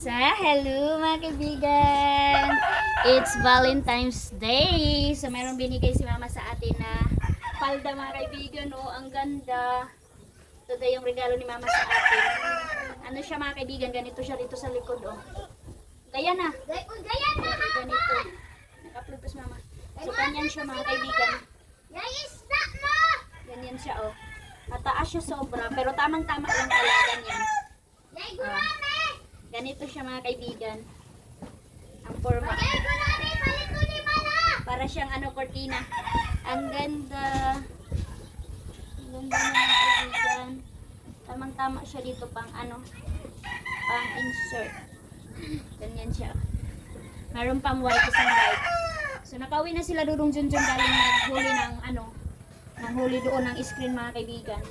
Hello mga kaibigan! It's Valentine's Day! So mayroong binigay si mama sa atin na palda mga kaibigan. Oh, ang ganda. Ito daw yung regalo ni mama sa atin. Ano siya mga kaibigan? Ganito siya dito sa likod. Oh. Gaya na! Ganito. Naka-upload pa si mama. So ganyan siya mga kaibigan. Ganyan siya oh. Mataas siya sobra pero tamang-tama lang talaga ganyan. Ganito siya mga kaibigan. Ang forma. Para siyang cortina. Ang ganda. Ang ganda mga kaibigan. Tamang-tama siya dito pang pang insert. Ganyan siya. Meron pang white, isang white. So nakauwi na sila Dudong Junjun galing naghuli ng huli doon ng screen mga kaibigan.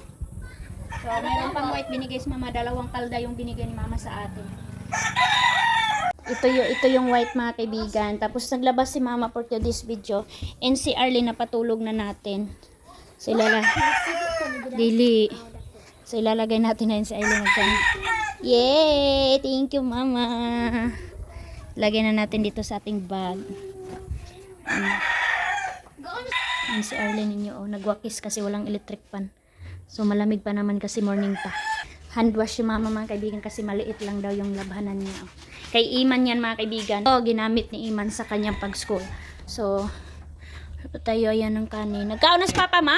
So meron pang white binigay si mama. Dalawang palda yung binigay ni mama sa atin. Ito yung white mga kaibigan. Tapos naglabas si mama for today's video. And si Arlene napatulog na natin. So ilalagay natin na yun si Arlene. Yay! Thank you mama. Lagay na natin dito sa ating bag. Yan si Arlene ninyo. Oh, nagwakis kasi walang electric pan. So malamig pa naman kasi morning pa. Hand wash si mama mga kaibigan kasi maliit lang daw yung labhanan niya. Oh. Kay Iman yan mga kaibigan. So, ginamit ni Iman sa kanyang pag-school. So, tayo ayan ng kanin. Nagkaon na si Papa ma?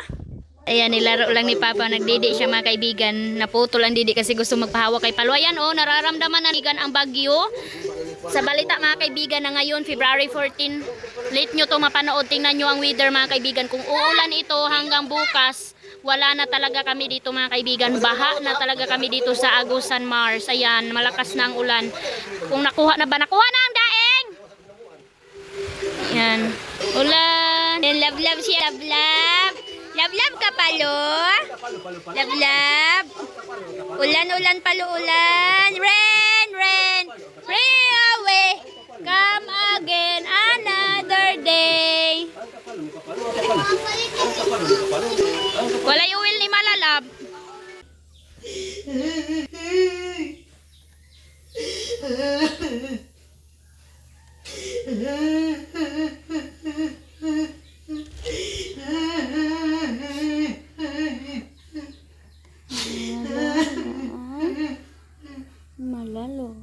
Ayan, nilaro lang ni Papa. Nagdidi siya mga kaibigan. Naputol ang didi kasi gusto magpahawa kay Palo. Ayan oh, nararamdaman na nigan ang bagyo. Sa balita mga kaibigan na ngayon, February 14. Late nyo to mapanood. Tingnan nyo ang weather mga kaibigan. Kung uulan ito hanggang bukas, wala na talaga kami dito mga kaibigan. Baha na talaga kami dito sa Agusan Mars. Ayan, malakas na ang ulan. Kung nakuha na ba? Nakuha na ang daing! Ayan. Ulan. Love love siya. Love love. Love love ka palo. Love love. Ulan ulan palo ulan. Rain rain. Rain away. Come again another day. Wala yung will ni Malalab. Malalo.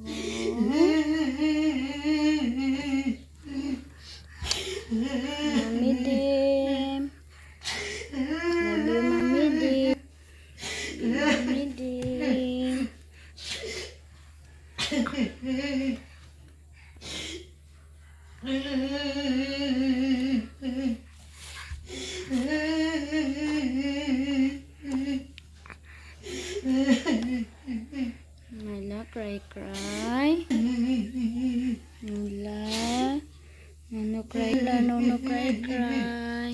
Mami Dim. Love you, Mami Dim. Mami Dim. Mala, cry, cry. Mala. No, cry, no, cry, cry.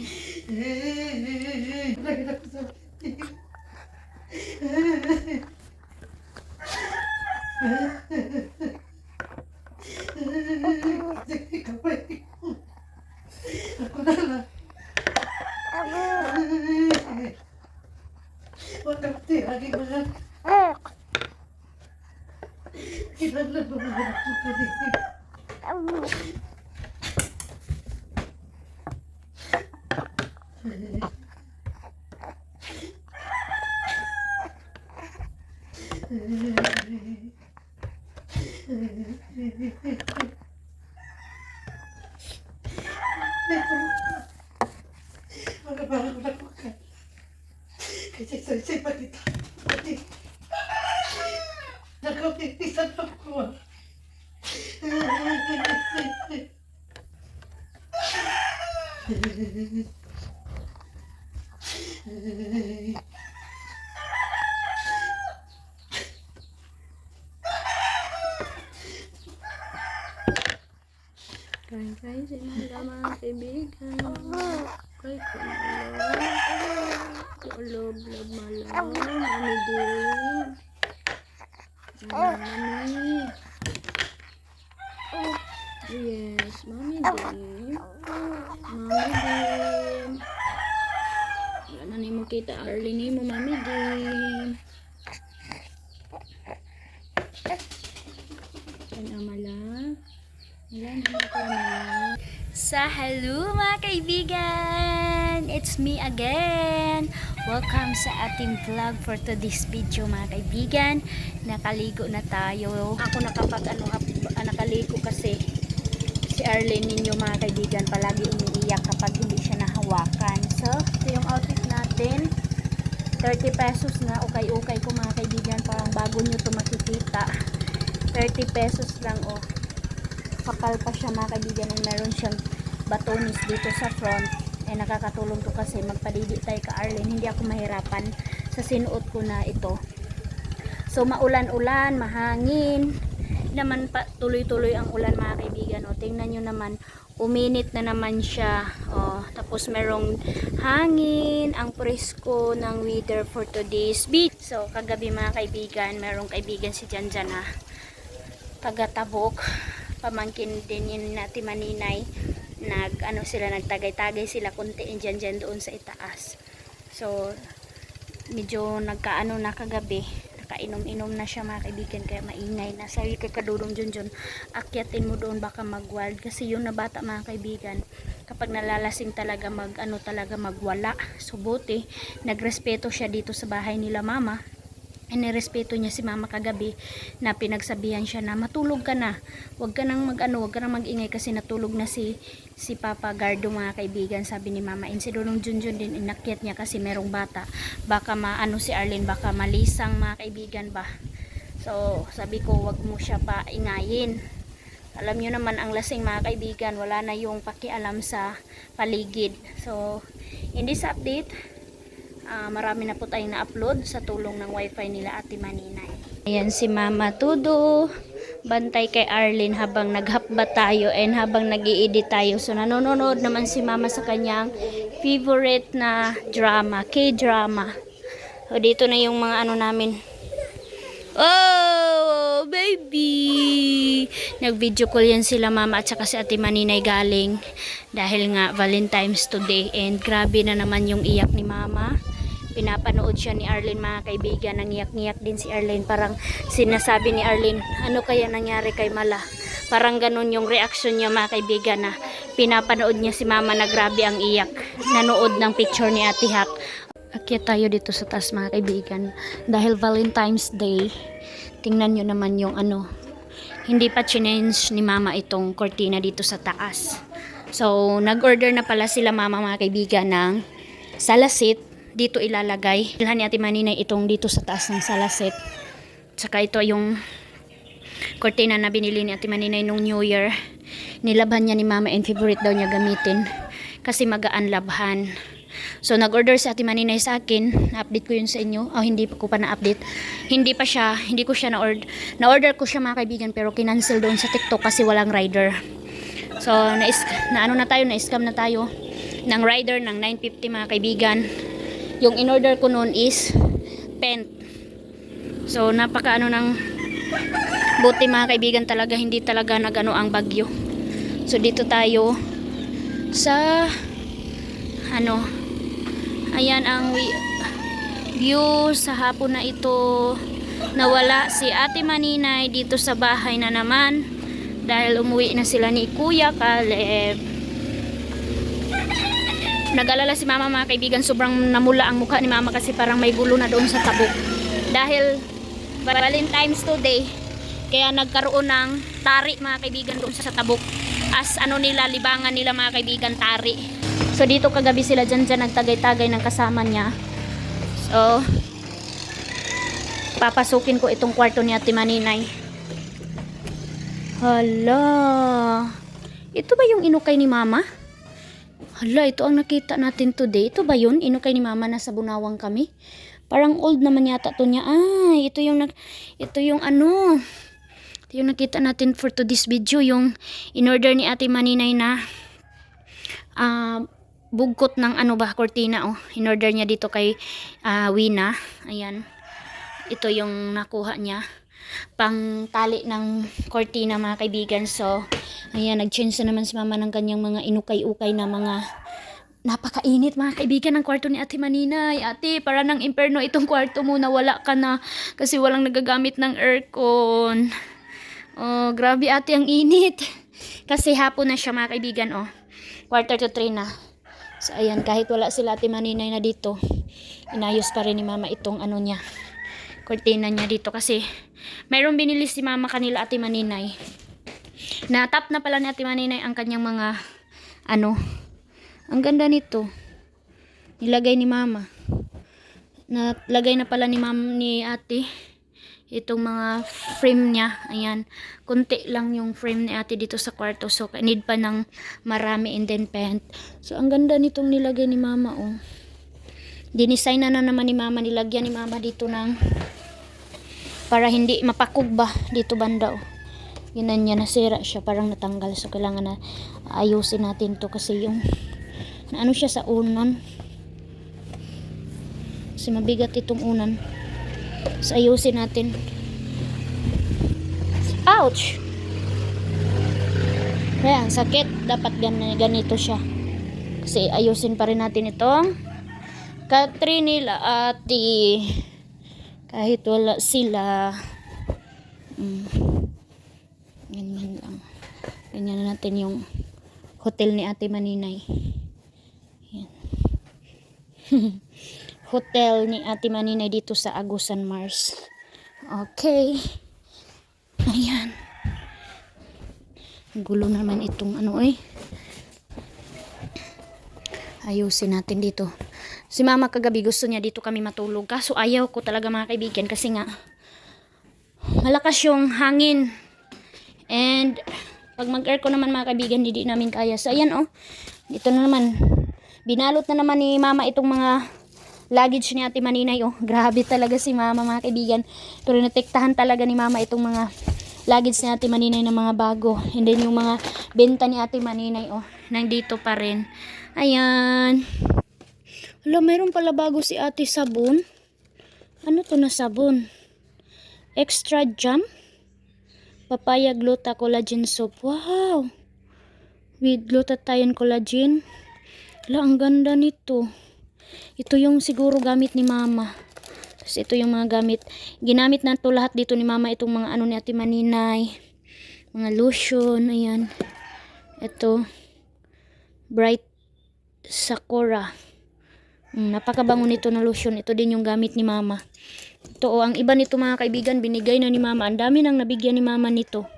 Kay si mga kaibigan. Kay love malam. Mami din. Mami. Yes, Mami din. Mami din. Wala na ni mo kita. Arlene ni mo, Mami din. Amala. Sa hello mga kaibigan! It's me again! Welcome sa ating vlog for today's video mga kaibigan. Nakaligo na tayo. Ako nakaligo kasi si Arlene ninyo mga kaibigan palagi umiiyak kapag hindi siya nahawakan. So, ito yung outfit natin. 30 pesos na ukay-ukay ko mga kaibigan. Parang bago nyo ito makikita. 30 pesos lang oh. Kapal pa siya mga kaibigan, and meron siyang batonis dito sa front. Nakakatulong to kasi magpadidi tayo ka Arlene, hindi ako mahirapan sa sinuot ko na ito. So maulan-ulan, mahangin naman pa, tuloy-tuloy ang ulan mga kaibigan. Tingnan nyo naman, uminit na naman siya. Tapos merong hangin, ang presko ng weather for today's beach. So kagabi mga kaibigan, merong kaibigan si Janjan na taga-Tabok, pamangkin din yun na Timaninay. Nagtagay-tagay sila konti dyan doon sa itaas. So medyo nagkaano na kagabi, nakainom-inom na siya mga kaibigan, kaya maingay na. Sabi kay Kadudong Junjun, akyatin mo doon baka mag-wild, kasi yun na bata mga kaibigan, kapag nalalasing talaga magwala. So buti nagrespeto siya dito sa bahay nila mama. Inirespeto niya si mama kagabi na pinagsabihan siya na matulog ka na, wag ka nang mag-ingay kasi natulog na si Papa Gardo mga kaibigan, sabi ni mama. Si Dudong Junjun din inakyat niya kasi merong bata, baka si Arlene baka malisang mga kaibigan ba. So sabi ko wag mo siya pa ingayin. Alam niyo naman ang lasing mga kaibigan, wala na yung pakialam sa paligid. So in this update, marami na po tayong na-upload sa tulong ng wifi nila Ate Maninay. Ayan si Mama Tudo, bantay kay Arlene habang naghapba tayo and habang nag-i-edit tayo. So nanonood naman si Mama sa kanyang favorite na drama, K-drama. So dito na yung mga namin. Oh, baby! Nag-video call yan sila Mama at saka si Ate Maninay galing dahil nga Valentine's today, and grabe na naman yung iyak ni Mama. Pinapanood siya ni Arlene mga kaibigan, nangiyak-ngiyak din si Arlene. Parang sinasabi ni Arlene, ano kaya nangyari kay Mala? Parang ganun yung reaction niya mga kaibigan, na pinapanood niya si Mama na grabe ang iyak. Nanood ng picture ni Ate Hak. Akyat tayo dito sa taas mga kaibigan dahil Valentine's Day. Tingnan nyo naman yung hindi pa chinenge ni Mama itong kortina dito sa taas. So nag-order na pala sila Mama mga kaibigan ng salasit. Dito ilalagay. Ilhan ni Ate Maninay itong dito sa taas ng salaset. Tsaka ito yung kortina na binili ni Ate Maninay nung New Year. Nilabhan niya ni Mama and favorite daw niya gamitin kasi magaan labhan. So nag-order si Ate Maninay sa akin. Na-update ko yun sa inyo. Hindi ko pa na-update. Hindi ko siya na-order. Na-order ko siya mga kaibigan pero kinancel doon sa TikTok kasi walang rider. So na-scam na tayo ng rider ng 950 mga kaibigan. Yung in-order ko noon is pent. So napaka ng buti mga kaibigan talaga, hindi talaga ang bagyo. So dito tayo sa ayan ang view sa hapon na ito. Nawala si Ate Maninay dito sa bahay na naman dahil umuwi na sila ni Kuya Caleb. Nag-alala si Mama mga kaibigan, sobrang namula ang mukha ni Mama kasi parang may gulo na doon sa Tabok. Dahil Valentine's today, kaya nagkaroon ng tari mga kaibigan doon sa Tabok. As libangan nila mga kaibigan, tari. So dito kagabi sila dyan nagtagay-tagay ng kasama niya. So papasukin ko itong kwarto ni Ate Maninay. Hala, ito ba yung inukay ni Mama? Hala, ito ang nakita natin today. Ito ba yun? Inukay ni Mama na sa Bunawang kami. Parang old naman yata to niya. Ito yung nakita natin for today's video. Yung in-order ni Ate Maninay na bugkot ng kortina. In-order niya dito kay Wina. Ayan. Ito yung nakuha niya. Pang tali ng kortina mga kaibigan. So ayan, nag-change na naman si Mama ng kanyang mga inukay-ukay na mga napakainit mga kaibigan ng kwarto ni Ate Maninay. Ate, para ng imperno itong kwarto mo, nawala ka na kasi walang nagagamit ng aircon. Oh, grabe ate ang init. Kasi hapon na siya mga kaibigan, oh. 2:45 na. So, ayan, kahit wala sila ate Maninay na dito, inayos pa rin ni mama itong ano niya, kortina niya dito. Kasi, mayroong binili si mama kanila ate Maninay. Na-tap na pala ni ate Maninay ang kanyang mga, ano, ang ganda nito. Nilagay ni mama. Nalagay na pala ni ate itong mga frame niya. Ayan, konti lang yung frame ni ate dito sa kwarto, so need pa ng marami and then paint. So ang ganda nitong nilagay ni mama, oh. Dinesign na naman ni mama, nilagyan ni mama dito ng para hindi mapakog ba dito banda, oh. Yun na niya, nasira siya, parang natanggal, so kailangan na ayusin natin to kasi yung ano siya sa unan, kasi mabigat itong unan. So, ayusin natin. Ouch! Ayan, sakit. Dapat ganito siya. Kasi ayusin pa rin natin itong Katrin nila ate. Kahit wala sila. Ganyan lang. Ganyan na natin yung hotel ni ate Maninay. Ayan. Hotel ni ate Maninay dito sa Agusan Mars. Okay. Ayan. Gulo naman itong ano eh. Ayusin natin dito. Si mama kagabi gusto niya dito kami matulog. Kaso ayaw ko talaga mga kaibigan kasi nga malakas yung hangin. And pag mag-aircon naman mga kaibigan hindi namin kaya. So ayan oh. Dito na naman. Binalot na naman ni mama itong mga luggage ni ate Maninay, oh. Grabe talaga si mama mga kaibigan. Pero natektahan talaga ni mama itong mga luggage ni ate Maninay ng mga bago. And then yung mga benta ni ate Maninay, oh, nandito pa rin. Ayan. Wala, mayroon pala bago si ate sabon. Ano to na sabon? Extra jam? Papaya Gluta Collagen Soap. Wow! With glutathione collagen. Wala, ang ganda nito. Ito yung siguro gamit ni mama. Tapos ito yung mga gamit. Ginamit na ito lahat dito ni mama. Itong mga ano ni ate Maninay. Mga lotion. Ayan. Ito. Bright Sakura. Napakabango nito na lotion. Ito din yung gamit ni mama. Ito, oh, ang iba nito mga kaibigan, binigay na ni mama. Ang dami nang nabigyan ni mama nito.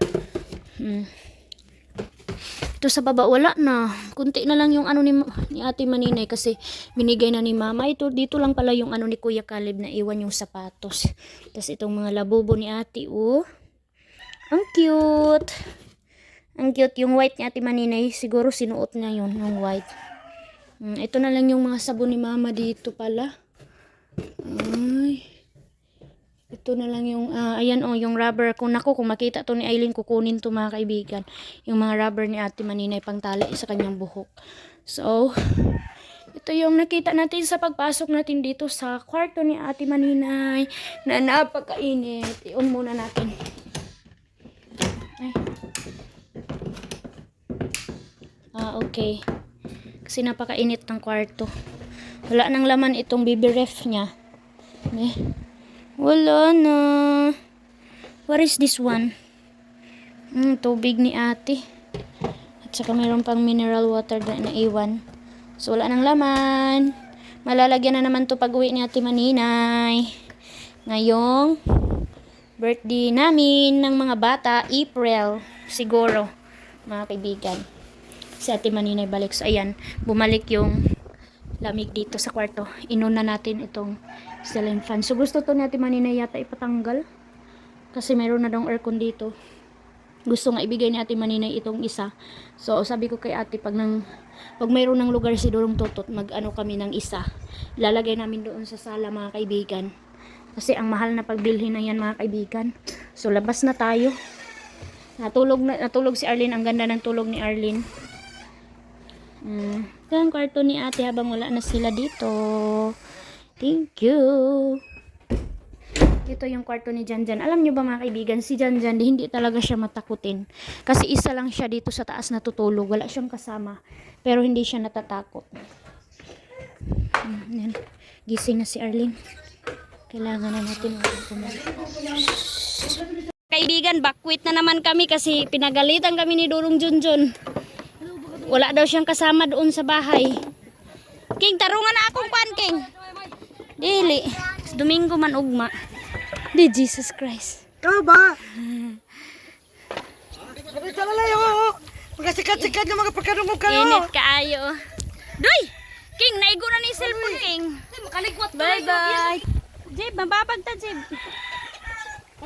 Ito sa baba, wala na. Kunti na lang yung ano ni ate Maninay kasi binigay na ni mama. Ito, dito lang pala yung ano ni Kuya Caleb na iwan yung sapatos. Tapos itong mga labubo ni ate, oh. Ang cute. Ang cute. Yung white ni ate Maninay, siguro sinuot niya yun, yung white. Ito na lang yung mga sabon ni mama dito pala. Ay. Ito na lang yung, ayan oh, yung rubber. Kung makita to ni Aileen, kukunin to mga kaibigan. Yung mga rubber ni ate Maninay pang tali sa kanyang buhok. So, ito yung nakita natin sa pagpasok natin dito sa kwarto ni ate Maninay na napakainit. I-on muna natin. Ay. Okay. Kasi napakainit ng kwarto. Wala nang laman itong baby ref niya. Wala na. What is this one? Tubig ni ate. At saka mayroon pang mineral water na iwan. So wala nang laman. Malalagyan na naman to pag uwi ni ate Maninay. Ngayong birthday namin ng mga bata, April. Siguro, mga kaibigan. Si ate Maninay balik. So ayan, bumalik yung lamig dito sa kwarto. Inuna natin itong ceiling fan. So gusto to ni ate Maninay yata ipatanggal. Kasi mayroon na daw aircon dito. Gusto nga ibigay ni ate Maninay itong isa. So sabi ko kay ate pag mayroon ng lugar si Dulong Totot, mag-ano kami ng isa. Lalagay namin doon sa sala mga kaibigan. Kasi ang mahal na pagbilhin na yan mga kaibigan. So labas na tayo. Natulog si Arlene. Ang ganda ng tulog ni Arlene. Ito ang kwarto ni ate habang wala na sila dito. Thank you. Ito yung kwarto ni Janjan. Alam nyo ba mga kaibigan, si Janjan hindi talaga siya matakutin. Kasi isa lang siya dito sa taas natutulog. Wala siyang kasama. Pero hindi siya natatakot. Yan. Gising na si Arlene. Kailangan na natin Kaibigan, bakwit na naman kami kasi pinagalitan kami ni Dudong Junjun. Wala daw siyang kasama doon sa bahay. King, tarungan na akong pan, King. Dili. Domingo man ugma. Di Jesus Christ. Ikaw ba? Nakita na lang yung magkasikat-sikat na mga pagkarungog kayo. Init kaayo. Doy! King, naigo na ni cellphone, King. Bye-bye. Jib, mababag ta, Jib.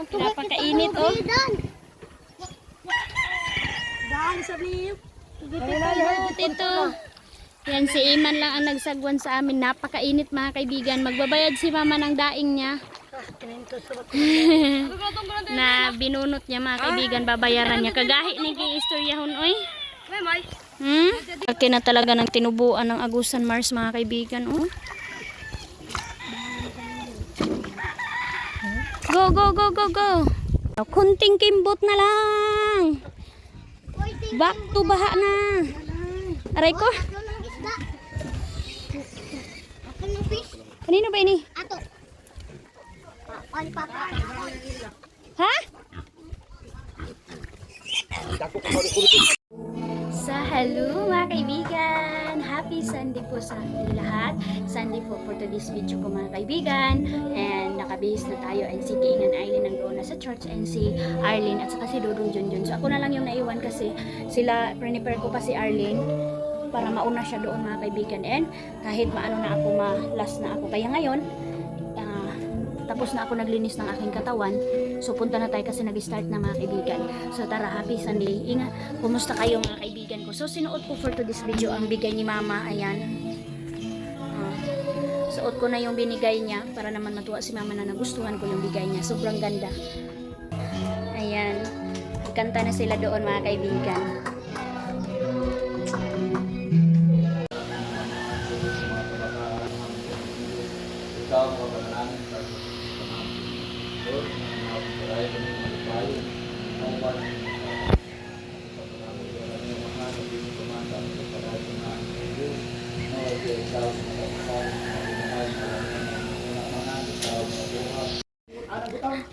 Napakainit, oh. Daan, sabi. Tito. Yan, si Iman lang ang nagsagwan sa amin. Napakainit, mga kaibigan. Magbabayad si mama ng daing niya. Na binunot niya, mga kaibigan. Babayaran niya. Kagahi ni gi-istoryahon, oy. Laki na talaga ng tinubuan ng Agusan Mars, mga kaibigan, oh. Go, go, go, go, go. Kunting kimbot na lang. Back to baha na. Aray ko. Kanino ba ini? Ato. Ha? Sa hello mga kaibigan. Happy Sunday po sa ating lahat. Sunday po for today's video po mga kaibigan. And nakabihis na tayo and si King and Aileen nandoon na sa church and si Arlene at saka si Dudong Junjun. So ako na lang yung naiwan kasi sila, prepare ko pa si Arlene para mauna siya doon mga kaibigan. And kahit maano na ako, ma-last na ako. Kaya ngayon, tapos na ako naglinis ng aking katawan. So punta na tayo kasi nag-start na mga kaibigan. So tara, happy Sunday. Kumusta kayo mga kaibigan ko? So sinuot ko for today's video ang bigay ni mama. Ayan. Suot ko na yung binigay niya para naman matuwa si mama na nagustuhan ko yung bigay niya. Sobrang ganda. Ayan. Kanta na sila doon mga kaibigan.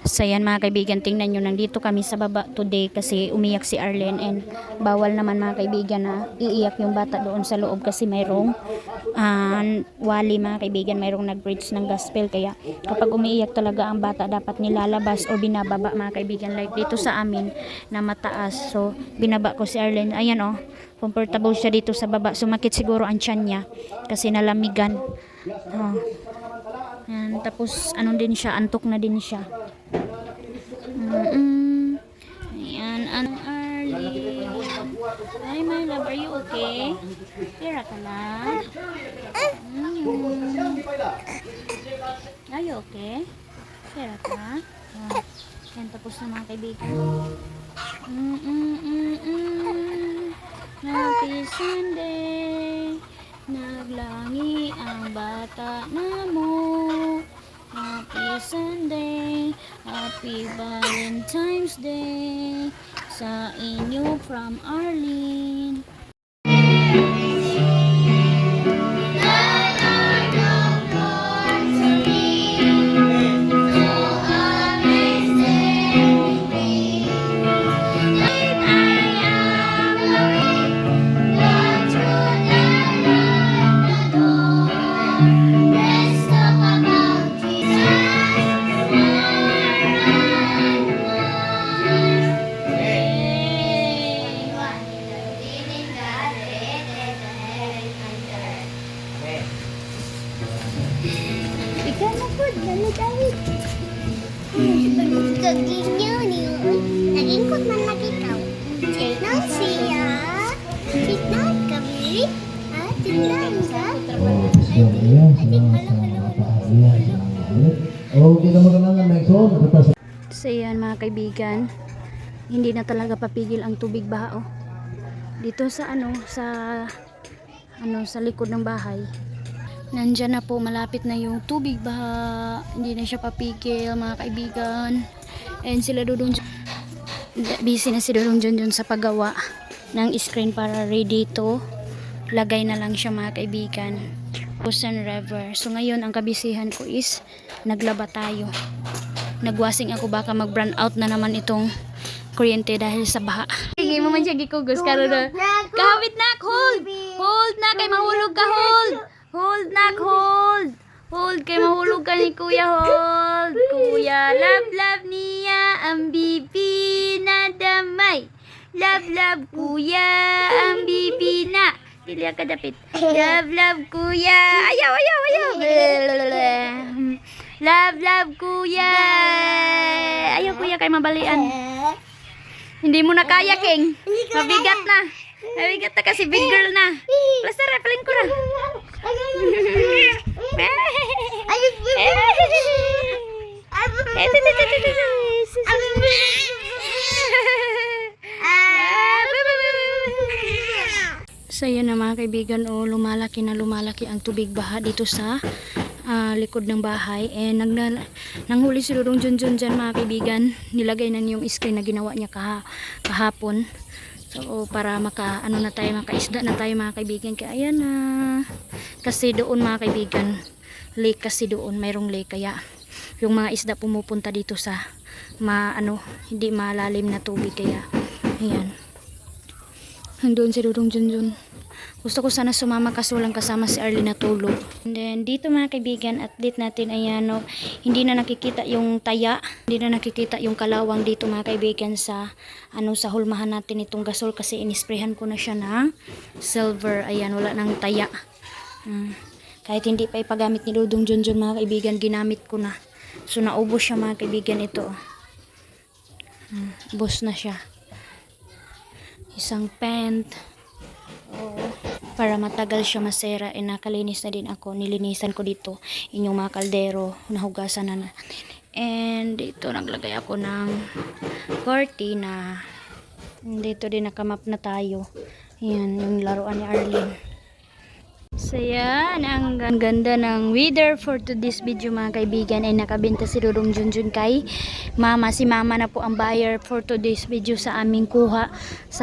So yan mga kaibigan, tingnan nyo, nandito kami sa baba today kasi umiyak si Arlene and bawal naman mga kaibigan na iiyak yung bata doon sa loob kasi mayroong wali mga kaibigan, mayroong nag-preach ng gospel, kaya kapag umiiyak talaga ang bata dapat nilalabas o binababa mga kaibigan, like dito sa amin na mataas. So binaba ko si Arlene, ayan oh, comfortable siya dito sa baba, sumakit siguro ang tiyan niya kasi nalamigan. Yan, tapos ano din siya, antok na din siya. Ayan, ang early. Hi my love, are you okay? Tira ka na. Are you okay? Tira ka. Yan, tapos na mga kaibigan. Happy Sunday. Naglangi ang bata na mo. Happy Sunday, Happy Valentine's Day sa inyo from Arlene. Ikaw na po, dali David. Gaging yun yun. Nag-ingkot man lagi ikaw. Tignan siya. Tignan kami. Tignan ka. So yan mga kaibigan, hindi na talaga papigil ang tubig baha dito sa sa likod ng bahay. Nandyan na po, malapit na yung tubig baha, hindi na siya papigil mga kaibigan. And sila Dudong, busy na si Dudong Junjun sa paggawa ng screen para ready to lagay na lang siya mga kaibigan. Ocean River. So ngayon ang kabisihan ko is naglaba tayo. nagwasing ako, baka mag-burn out na naman itong kuryente dahil sa baha. Hindi mo man siya gikugos karon na. Kahawit na, hold. Hold na kay mahulog ka, hold. Hold na, hold. Hold kay mahulog ka ni Kuya, hold. Kuya, love niya ang bibi na damay. Love Kuya ang bibi na. Dili ka dapit. Love Kuya. Ayaw. Love Kuya. Ayaw Kuya kay mabalian. Hindi mo na kaya, King. Mabigat na. Mabigat na kasi big girl na. Plaster, paling ko na. So yun na mga kaibigan, lumalaki ang tubig baha dito sa likod ng bahay. Nanghuli si Dudong Junjun dyan mga kaibigan. Nilagay na yung screen na ginawa niya kahapon. So para makaisda na tayo mga kaibigan. Kaya ayan na. Kasi doon mga kaibigan, lake kasi doon, mayroong lake. Kaya yung mga isda pumupunta dito sa hindi malalim na tubig. Kaya ayan. Nandun si Dudong Junjun. Gusto ko sana sumama kaso walang kasama si Arlie na tulog. And then dito mga kaibigan, update natin, ayan, hindi na nakikita yung taya, hindi na nakikita yung kalawang dito mga kaibigan sa sa hulmahan natin itong gasol kasi inisprehan ko na siya ng silver. Ayan, wala nang taya. Kahit hindi pa ipagamit ni Dudong Junjun mga kaibigan, ginamit ko na. So naubos siya mga kaibigan ito. Ubos na siya. Isang pant. Para matagal siya masera, nakalinis na din ako. Nilinisan ko dito inyong mga kaldero, nahugasan na natin. And dito naglagay ako ng cortina. Dito din nakamap na tayo. Yan yung laruan ni Arlene. So yan, ang ganda ng weather for today's video mga kaibigan. Ay nakabenta si Dudong Junjun kay Mama. Si Mama na po ang buyer for today's video sa aming kuha sa